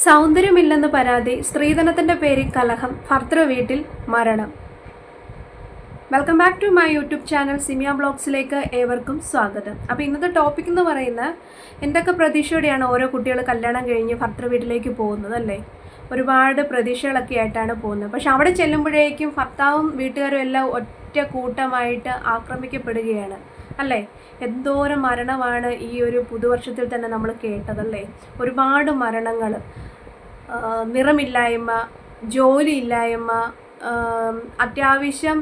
സൗന്ദര്യമില്ലെന്ന് പരാതി, സ്ത്രീധനത്തിന്റെ പേരിൽ കലഹം, ഭർത്തൃ വീട്ടിൽ മരണം. Welcome back to my YouTube channel Simiya ബ്ലോഗ്സിലേക്ക് ഏവർക്കും സ്വാഗതം. അപ്പോൾ ഇന്നത്തെ ടോപ്പിക് എന്ന് പറയുന്നത് എന്തൊക്കെ പ്രതീക്ഷയോടെയാണ് ഓരോ കുട്ടികൾ കല്യാണം കഴിഞ്ഞ് ഭർത്തൃ വീട്ടിലേക്ക് പോകുന്നത് അല്ലേ. ഒരുപാട് പ്രതീക്ഷകളൊക്കെ ആയിട്ടാണ് പോകുന്നത്. പക്ഷെ അവിടെ ചെല്ലുമ്പോഴേക്കും ഭർത്താവും വീട്ടുകാരും എല്ലാം ഒറ്റ കൂട്ടമായിട്ട് ആക്രമിക്കപ്പെടുകയാണ് അല്ലേ. എന്തോരം മരണമാണ് ഈ ഒരു പുതുവർഷത്തിൽ തന്നെ നമ്മൾ കേട്ടതല്ലേ. ഒരുപാട് മരണങ്ങൾ, നിറമില്ലായ്മ, ജോലിയില്ലായ്മ, അത്യാവശ്യം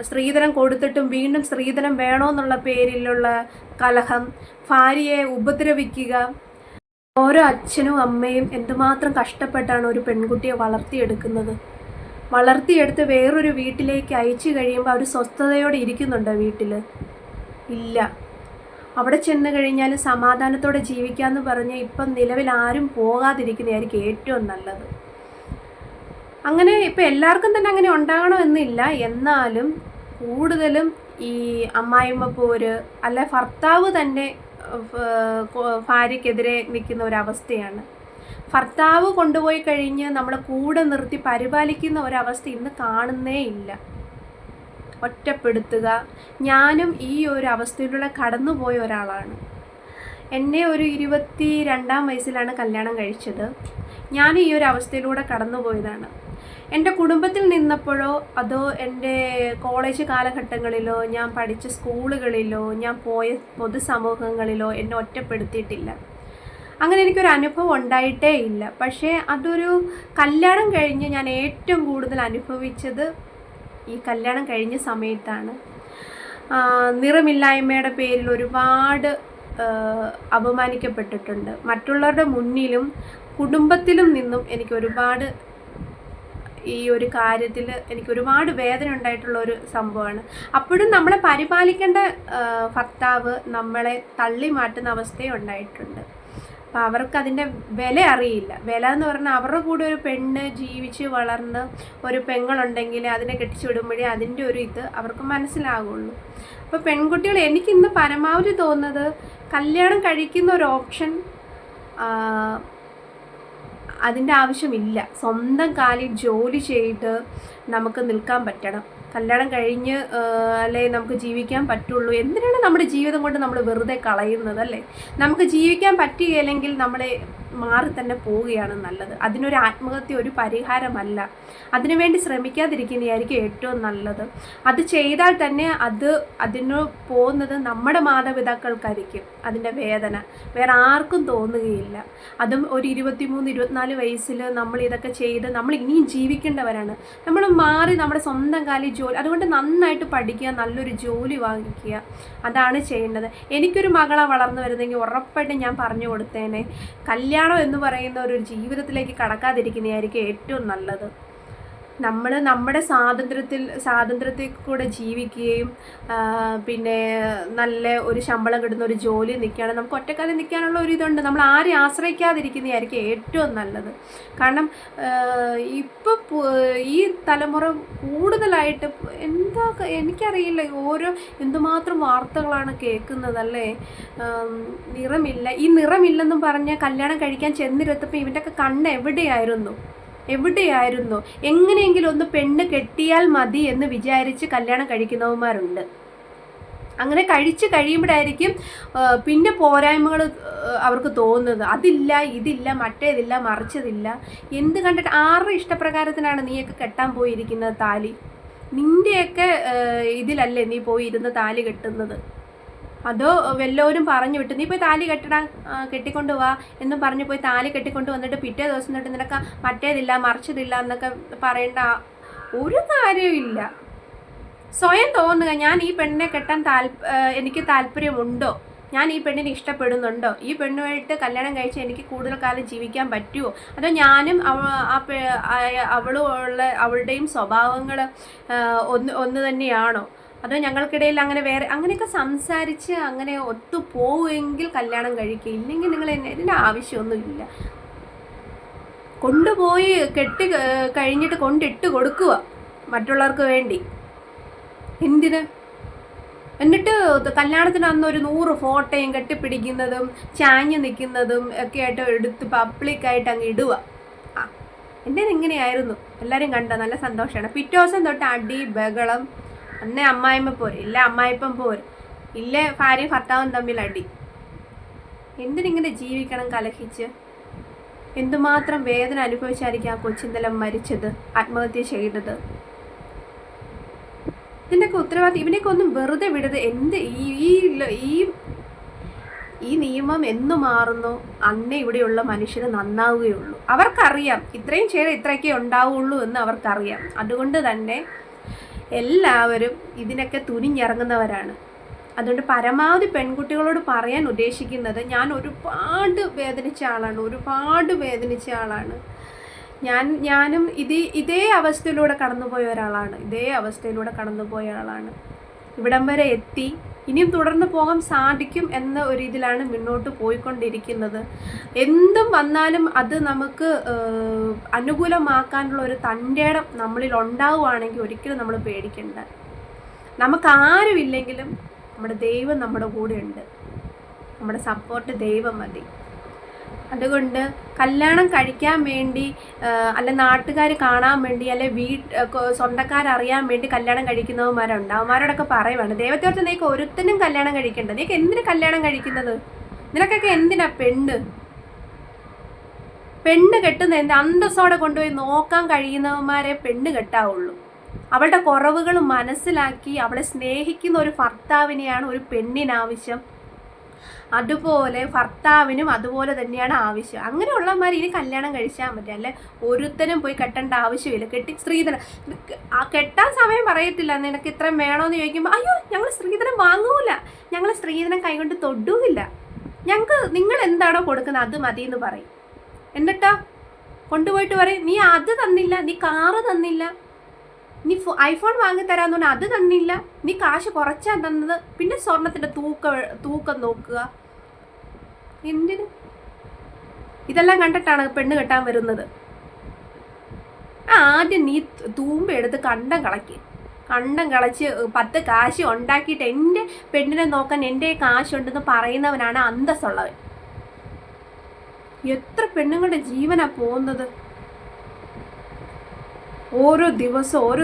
സ്ത്രീധനം കൊടുത്തിട്ടും വീണ്ടും സ്ത്രീധനം വേണമെന്നുള്ള പേരിലുള്ള കലഹം, ഭാര്യയെ ഉപദ്രവിക്കുക. ഓരോ അച്ഛനും അമ്മയും എന്തുമാത്രം കഷ്ടപ്പെട്ടാണ് ഒരു പെൺകുട്ടിയെ വളർത്തിയെടുത്ത് വേറൊരു വീട്ടിലേക്ക് അയച്ചു കഴിയുമ്പോൾ അവർ സ്വസ്ഥതയോടെ ഇരിക്കുന്നുണ്ടോ വീട്ടിൽ? ഇല്ല. അവിടെ ചെന്ന് കഴിഞ്ഞാൽ സമാധാനത്തോടെ ജീവിക്കാമെന്ന് പറഞ്ഞ് ഇപ്പം നിലവിൽ ആരും പോകാതിരിക്കുന്നതായിരിക്കും ഏറ്റവും നല്ലത്. അങ്ങനെ ഇപ്പം എല്ലാവർക്കും തന്നെ അങ്ങനെ ഉണ്ടാകണമെന്നില്ല. എന്നാലും കൂടുതലും ഈ അമ്മായിമ്മ പോര് അല്ല ഭർത്താവ് തന്നെ ഭാര്യയ്ക്കെതിരെ നിൽക്കുന്ന ഒരവസ്ഥയാണ്. ഭർത്താവ് കൊണ്ടുപോയി കഴിഞ്ഞ് നമ്മളെ കൂടെ നിർത്തി പരിപാലിക്കുന്ന ഒരവസ്ഥ ഇന്ന് കാണുന്നേ ഇല്ല. ഒറ്റപ്പെടുത്തുക. ഞാനും ഈ ഒരു അവസ്ഥയിലൂടെ കടന്നുപോയ ഒരാളാണ്. എന്നെ ഒരു 22-ാം വയസ്സിലാണ് കല്യാണം കഴിച്ചത്. ഞാൻ ഈ ഒരു അവസ്ഥയിലൂടെ കടന്നുപോയതാണ്. എൻ്റെ കുടുംബത്തിൽ നിന്നപ്പോഴോ അതോ എൻ്റെ കോളേജ് കാലഘട്ടങ്ങളിലോ ഞാൻ പഠിച്ച സ്കൂളുകളിലോ ഞാൻ പോയ പൊതുസമൂഹങ്ങളിലോ എന്നെ ഒറ്റപ്പെടുത്തിയിട്ടില്ല. അങ്ങനെ എനിക്കൊരു അനുഭവം ഉണ്ടായിട്ടേ ഇല്ല. പക്ഷേ അതൊരു കല്യാണം കഴിഞ്ഞ് ഞാൻ ഏറ്റവും കൂടുതൽ അനുഭവിച്ചത് ഈ കല്യാണം കഴിഞ്ഞ സമയത്താണ്. നിറമില്ലായ്മയുടെ പേരിൽ ഒരുപാട് അപമാനിക്കപ്പെട്ടിട്ടുണ്ട്. മറ്റുള്ളവരുടെ മുന്നിലും കുടുംബത്തിലും നിന്നും എനിക്ക് ഒരുപാട് ഈ ഒരു കാര്യത്തിൽ എനിക്ക് ഒരുപാട് വേദന ഉണ്ടായിട്ടുള്ള ഒരു സംഭവമാണ്. അപ്പോഴും നമ്മളെ പരിപാലിക്കേണ്ട ഭർത്താവ് നമ്മളെ തള്ളി മാറ്റുന്ന അവസ്ഥയും ഉണ്ടായിട്ടുണ്ട്. അപ്പോൾ അവർക്ക് അതിൻ്റെ വില അറിയില്ല. വില എന്ന് പറഞ്ഞാൽ അവരുടെ കൂടെ ഒരു പെണ്ണ് ജീവിച്ച് വളർന്ന് ഒരു പെങ്ങളുണ്ടെങ്കിൽ അതിനെ കെട്ടിച്ചു വിടുമ്പോഴേ അതിൻ്റെ ഒരു ഇത് അവർക്ക് മനസ്സിലാകുള്ളൂ. അപ്പോൾ പെൺകുട്ടികൾ എനിക്കിന്ന് പരമാവധി തോന്നുന്നത് കല്യാണം കഴിക്കുന്ന ഒരു ഓപ്ഷൻ അതിൻ്റെ ആവശ്യമില്ല. സ്വന്തം കാലിൽ ജോലി ചെയ്ത് നമുക്ക് നിൽക്കാൻ പറ്റണം. കല്യാണം കഴിഞ്ഞ് അല്ലേ നമുക്ക് ജീവിക്കാൻ പറ്റുള്ളൂ. എന്തിനാണ് നമ്മുടെ ജീവിതം കൊണ്ട് നമ്മൾ വെറുതെ കളയുന്നത് അല്ലേ. നമുക്ക് ജീവിക്കാൻ പറ്റുകയില്ലെങ്കിൽ നമ്മളെ മാറി തന്നെ പോവുകയാണ് നല്ലത്. അതിനൊരു ആത്മഹത്യ ഒരു പരിഹാരമല്ല. അതിനുവേണ്ടി ശ്രമിക്കാതിരിക്കുന്നതായിരിക്കും ഏറ്റവും നല്ലത്. അത് ചെയ്താൽ തന്നെ അതിന് പോകുന്നത് നമ്മുടെ മാതാപിതാക്കൾക്കായിരിക്കും അതിൻ്റെ വേദന. വേറെ ആർക്കും തോന്നുകയില്ല. അതും ഒരു 23-24 വയസ്സിൽ നമ്മൾ ഇതൊക്കെ ചെയ്ത് നമ്മൾ ഇനിയും ജീവിക്കേണ്ടവരാണ്. നമ്മൾ മാറി നമ്മുടെ സ്വന്തം കാലിൽ ജോലി, അതുകൊണ്ട് നന്നായിട്ട് പഠിക്കുക, നല്ലൊരു ജോലി വാങ്ങിക്കുക, അതാണ് ചെയ്യേണ്ടത്. എനിക്കൊരു മകളെ വളർന്നു വരുന്നെങ്കിൽ ഉറപ്പായിട്ടും ഞാൻ പറഞ്ഞു കൊടുത്തേനെ കല്യാണം എന്ന് പറയുന്ന ഒരു ജീവിതത്തിലേക്ക് കടക്കാതിരിക്കുന്നതായിരിക്കും ഏറ്റവും നല്ലത്. നമ്മൾ നമ്മുടെ സ്വാതന്ത്ര്യത്തിൽ കൂടെ ജീവിക്കുകയും പിന്നെ നല്ല ഒരു ശമ്പളം കിട്ടുന്ന ഒരു ജോലി നിൽക്കുകയാണ്. നമുക്ക് ഒറ്റക്കാലം നിൽക്കാനുള്ള ഒരു ഇതുണ്ട്. നമ്മൾ ആരെയും ആശ്രയിക്കാതിരിക്കുന്നതായിരിക്കും ഏറ്റവും നല്ലത്. കാരണം ഇപ്പം ഈ തലമുറ കൂടുതലായിട്ട് എന്താ എനിക്കറിയില്ല, എന്തുമാത്രം വാർത്തകളാണ് കേൾക്കുന്നതല്ലേ. നിറമില്ല, ഈ നിറമില്ലെന്നും പറഞ്ഞ് കല്യാണം കഴിക്കാൻ ചെന്നിരുത്തപ്പോൾ ഇവൻ്റെയൊക്കെ കണ്ണ് എവിടെയായിരുന്നു? എങ്ങനെയെങ്കിലും ഒന്ന് പെണ്ണ് കെട്ടിയാൽ മതി എന്ന് വിചാരിച്ച് കല്യാണം കഴിക്കുന്നവന്മാരുണ്ട്. അങ്ങനെ കഴിച്ച് കഴിയുമ്പോഴായിരിക്കും പിന്നെ പോരായ്മകൾ അവർക്ക് തോന്നുന്നത്. അതില്ല, ഇതില്ല, മറ്റേതില്ല, മറിച്ചതില്ല. എന്ത് കണ്ടിട്ട് ആരുടെ ഇഷ്ടപ്രകാരത്തിനാണ് നീയൊക്കെ കെട്ടാൻ പോയിരിക്കുന്നത് താലി? നിൻ്റെയൊക്കെ ഇതിലല്ലേ നീ പോയി ഇരുന്ന് താലി കെട്ടുന്നത്? അതോ വല്ലവരും പറഞ്ഞു വിട്ട് നീ പോയി താലി കെട്ടിക്കൊണ്ട് വാ എന്നും പറഞ്ഞു പോയി താലി കെട്ടിക്കൊണ്ട് വന്നിട്ട് പിറ്റേ ദിവസം തൊട്ട് നിനക്ക് മറ്റേതില്ല മറിച്ചതില്ല എന്നൊക്കെ പറയേണ്ട ഒരു കാര്യമില്ല. സ്വയം തോന്നുക, ഞാൻ ഈ പെണ്ണിനെ കെട്ടാൻ എനിക്ക് താല്പര്യമുണ്ടോ, ഞാൻ ഈ പെണ്ണിനെ ഇഷ്ടപ്പെടുന്നുണ്ടോ, ഈ പെണ്ണുമായിട്ട് കല്യാണം കഴിച്ച് എനിക്ക് കൂടുതൽ കാലം ജീവിക്കാൻ പറ്റുമോ, അതോ ഞാനും അവളുടെയും സ്വഭാവങ്ങൾ ഒന്ന് തന്നെയാണോ, അതോ ഞങ്ങൾക്കിടയിൽ അങ്ങനെയൊക്കെ സംസാരിച്ച് അങ്ങനെ ഒത്തുപോവുമെങ്കിൽ കല്യാണം കഴിക്കുക. ഇല്ലെങ്കിൽ നിങ്ങൾ ഇതിൻ്റെ ആവശ്യമൊന്നുമില്ല. കൊണ്ടുപോയി കെട്ടി കഴിഞ്ഞിട്ട് കൊണ്ടിട്ട് കൊടുക്കുക മറ്റുള്ളവർക്ക് വേണ്ടി. എന്തിന്? എന്നിട്ട് കല്യാണത്തിന് അന്ന് ഒരു 100 ഫോട്ടോയും കെട്ടിപ്പിടിക്കുന്നതും ചാഞ്ഞ് നിൽക്കുന്നതും ഒക്കെ ആയിട്ട് എടുത്ത് പബ്ലിക്കായിട്ട് അങ്ങ് ഇടുക. എൻ്റെ ഇങ്ങനെയായിരുന്നു. എല്ലാവരും കണ്ടോ? നല്ല സന്തോഷമാണ്. പിറ്റേ ദിവസം തൊട്ട് അടി ബഹളം. അന്നേ അമ്മായിമ്മ പോര്, ഇല്ല അമ്മായിപ്പം പോര്, ഇല്ല ഭാര്യയും ഭർത്താവും തമ്മിൽ അടി. എന്തിനിങ്ങനെ ജീവിക്കണം കലഹിച്ച്? എന്തുമാത്രം വേദന അനുഭവിച്ചായിരിക്കും ആ കൊച്ചിന്തലം മരിച്ചത്, ആത്മഹത്യ ചെയ്തത്? ഇതിൻ്റെയൊക്കെ ഉത്തരവാദിത്വം ഇവനെയൊക്കെ ഒന്നും വെറുതെ വിടരുത്. എന്ത് ഈ നിയമം എന്ന് മാറുന്നോ അന്നേ ഇവിടെയുള്ള മനുഷ്യർ നന്നാവുകയുള്ളൂ. അവർക്കറിയാം ഇത്രയും ചെയ്ത് ഇത്രയൊക്കെ ഉണ്ടാവുള്ളൂ എന്ന് അവർക്കറിയാം. അതുകൊണ്ട് തന്നെ എല്ലാവരും ഇതിനൊക്കെ തുനിഞ്ഞിറങ്ങുന്നവരാണ്. അതുകൊണ്ട് പരമാവധി പെൺകുട്ടികളോട് പറയാൻ ഉദ്ദേശിക്കുന്നത്, ഞാൻ ഒരുപാട് വേദനിച്ച ആളാണ്. ഞാനും ഇതേ അവസ്ഥയിലൂടെ കടന്നുപോയ ആളാണ്. ഇവിടം വരെ എത്തി. ഇനിയും തുടർന്ന് പോകാൻ സാധിക്കും എന്ന ഒരു ഇതിലാണ് മുന്നോട്ട് പോയിക്കൊണ്ടിരിക്കുന്നത്. എന്തും വന്നാലും അത് നമുക്ക് അനുകൂലമാക്കാനുള്ള ഒരു തൻ്റെടം നമ്മളിൽ ഉണ്ടാവുകയാണെങ്കിൽ ഒരിക്കലും നമ്മൾ പേടിക്കണ്ട. നമുക്കാരുമില്ലെങ്കിലും നമ്മുടെ ദൈവം നമ്മുടെ കൂടെ ഉണ്ട്. നമ്മുടെ സപ്പോർട്ട് ദൈവം മതി. അതുകൊണ്ട് കല്യാണം കഴിക്കാൻ വേണ്ടി, അല്ല നാട്ടുകാർ കാണാൻ വേണ്ടി, അല്ലെ സ്വന്തക്കാരറിയാൻ വേണ്ടി കല്യാണം കഴിക്കുന്നവന്മാരുണ്ട്. അവന്മാരോടൊക്കെ പറയുവാണ്, ദൈവത്തോർത്ത് നീക്ക് ഒരുത്തനും കല്യാണം കഴിക്കേണ്ടത്. നീക്ക് എന്തിനു കല്യാണം കഴിക്കുന്നത്? നിനക്കൊക്കെ എന്തിനാ പെണ്ണ് കെട്ടുന്ന എന്ത്? അന്തസ്സോടെ കൊണ്ടുപോയി നോക്കാൻ കഴിയുന്നവന്മാരെ പെണ്ണ് കെട്ടാവുള്ളൂ. അവളുടെ കുറവുകൾ മനസ്സിലാക്കി അവളെ സ്നേഹിക്കുന്ന ഒരു ഭർത്താവിനെയാണ് ഒരു പെണ്ണിനാവശ്യം. അതുപോലെ ഭർത്താവിനും അതുപോലെ തന്നെയാണ് ആവശ്യം. അങ്ങനെയുള്ളവന്മാർ ഇനി കല്യാണം കഴിച്ചാൽ മതി. അല്ലെ ഒരുത്തനും പോയി കെട്ടേണ്ട ആവശ്യമില്ല. സ്ത്രീധനം കെട്ടാൻ സമയം പറയത്തില്ല. നിനക്ക് ഇത്രയും വേണമെന്ന് ചോദിക്കുമ്പോൾ, അയ്യോ ഞങ്ങൾ സ്ത്രീധനം വാങ്ങൂല, ഞങ്ങൾ സ്ത്രീധനം കൈകൊണ്ട് തൊടുകയില്ല, നിങ്ങൾ എന്താണോ കൊടുക്കുന്നത് അത് മതി എന്ന് പറയും. എന്നിട്ടോ കൊണ്ടുപോയിട്ട് പറയും, നീ അത് തന്നില്ല, നീ കാറ് തന്നില്ല, നീ ഐഫോൺ വാങ്ങിത്തരാന്ന് പറഞ്ഞാൽ അത് തന്നില്ല, നീ കാശ് കുറച്ചാ തന്നത്, പിന്നെ സ്വർണത്തിൻ്റെ തൂക്കം നോക്കുക. എന്തിന്? ഇതെല്ലാം കണ്ടിട്ടാണ് പെണ്ണ് കെട്ടാൻ വരുന്നത്. ആദ്യം നീ തൂമ്പെടുത്ത് കണ്ടം കളച്ച് 10 കാശ് ഉണ്ടാക്കിയിട്ട് എൻ്റെ പെണ്ണിനെ നോക്കാൻ എൻ്റെ കാശുണ്ടെന്ന് പറയുന്നവനാണ് അന്തസ്സുള്ളവൻ. എത്ര പെണ്ണുങ്ങളുടെ ജീവനാ പോകുന്നത്? ഓരോ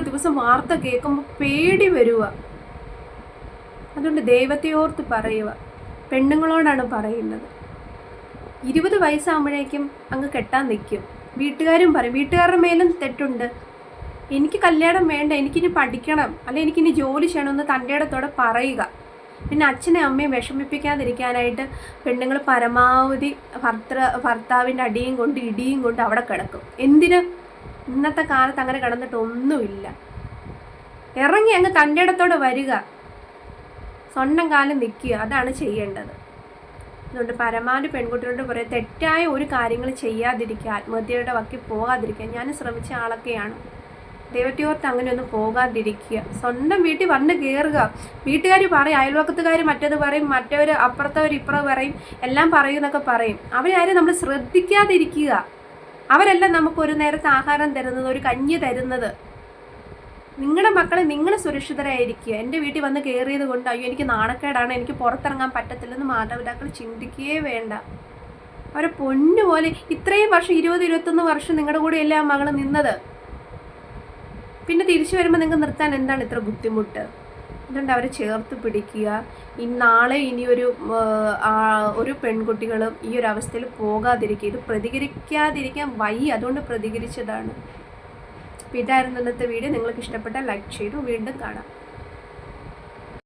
ദിവസം വാർത്ത കേൾക്കുമ്പോൾ പേടി വരിക. അതുകൊണ്ട് ദൈവത്തെ ഓർത്ത് പറയുക. പെണ്ണുങ്ങളോടാണ് പറയുന്നത്. 20 വയസ്സാകുമ്പോഴേക്കും അങ്ങ് കെട്ടാൻ നിൽക്കും. വീട്ടുകാരും പറയും, വീട്ടുകാരുടെ മേലും തെറ്റുണ്ട്. എനിക്ക് കല്യാണം വേണ്ട, എനിക്കിനി പഠിക്കണം, അല്ലെ എനിക്കിനി ജോലി ചെയ്യണമെന്ന് തൻ്റെ ഇടത്തോടെ പറയുക. പിന്നെ അച്ഛനെ അമ്മയും വിഷമിപ്പിക്കാതിരിക്കാനായിട്ട് പെണ്ണുങ്ങൾ പരമാവധി ഭർത്താവിൻ്റെ ഇടിയും കൊണ്ട് അവിടെ കിടക്കും. എന്തിന്? ഇന്നത്തെ കാലത്ത് അങ്ങനെ കിടന്നിട്ട് ഒന്നുമില്ല. ഇറങ്ങി അങ്ങ് തൻ്റെ ഇടത്തോടെ വരിക, സ്വന്തം കാലം നിൽക്കുക. അതാണ് ചെയ്യേണ്ടത്. അതുകൊണ്ട് പരമാവധി പെൺകുട്ടികളോട് പറയാം, തെറ്റായ ഒരു കാര്യങ്ങൾ ചെയ്യാതിരിക്കുക, ആത്മഹത്യയുടെ വക്കിൽ പോകാതിരിക്കുക. ഞാൻ ശ്രമിച്ച ആളൊക്കെയാണ്. ദൈവത്തെയോർത്ത് അങ്ങനെയൊന്നും പോകാതിരിക്കുക. സ്വന്തം വീട്ടിൽ വന്ന് കയറുക. വീട്ടുകാർ പറയും, അയൽവക്കത്തുകാർ മറ്റേത് പറയും, മറ്റവർ അപ്പുറത്തവർ ഇപ്പുറം പറയും, എല്ലാം പറയുന്നൊക്കെ പറയും. അവരാരും നമ്മൾ ശ്രദ്ധിക്കാതിരിക്കുക. അവരെല്ലാം നമുക്ക് ഒരു നേരത്തെ ആഹാരം തരുന്നത്, ഒരു കഞ്ഞി തരുന്നത്. നിങ്ങളുടെ മക്കളെ നിങ്ങൾ സുരക്ഷിതരായിരിക്കുക. എൻ്റെ വീട്ടിൽ വന്ന് കയറിയത് കൊണ്ട് അയ്യോ എനിക്ക് നാണക്കേടാണ്, എനിക്ക് പുറത്തിറങ്ങാൻ പറ്റത്തില്ലെന്ന് മാതാപിതാക്കൾ ചിന്തിക്കുകയേ വേണ്ട. അവരെ പൊന്നുപോലെ ഇത്രയും വർഷം 20-21 വർഷം നിങ്ങളുടെ കൂടെ അല്ലേ ആ മകൾ നിന്നത്. പിന്നെ തിരിച്ചു വരുമ്പോൾ നിങ്ങൾക്ക് നിർത്താൻ എന്താണ് ഇത്ര ബുദ്ധിമുട്ട്? അതുകൊണ്ട് അവരെ ചേർത്ത് പിടിക്കുക. നാളെ ഒരു പെൺകുട്ടികളും ഈ ഒരു അവസ്ഥയിൽ പോകാതിരിക്കുക. ഇത് പ്രതികരിക്കാതിരിക്കാൻ വയ്യ, അതുകൊണ്ട് പ്രതികരിച്ചതാണ്. അപ്പോൾ ഇതായിരുന്നു ഇന്നത്തെ വീഡിയോ. നിങ്ങൾക്ക് ഇഷ്ടപ്പെട്ടാൽ ലൈക്ക് ചെയ്തു. വീണ്ടും കാണാം.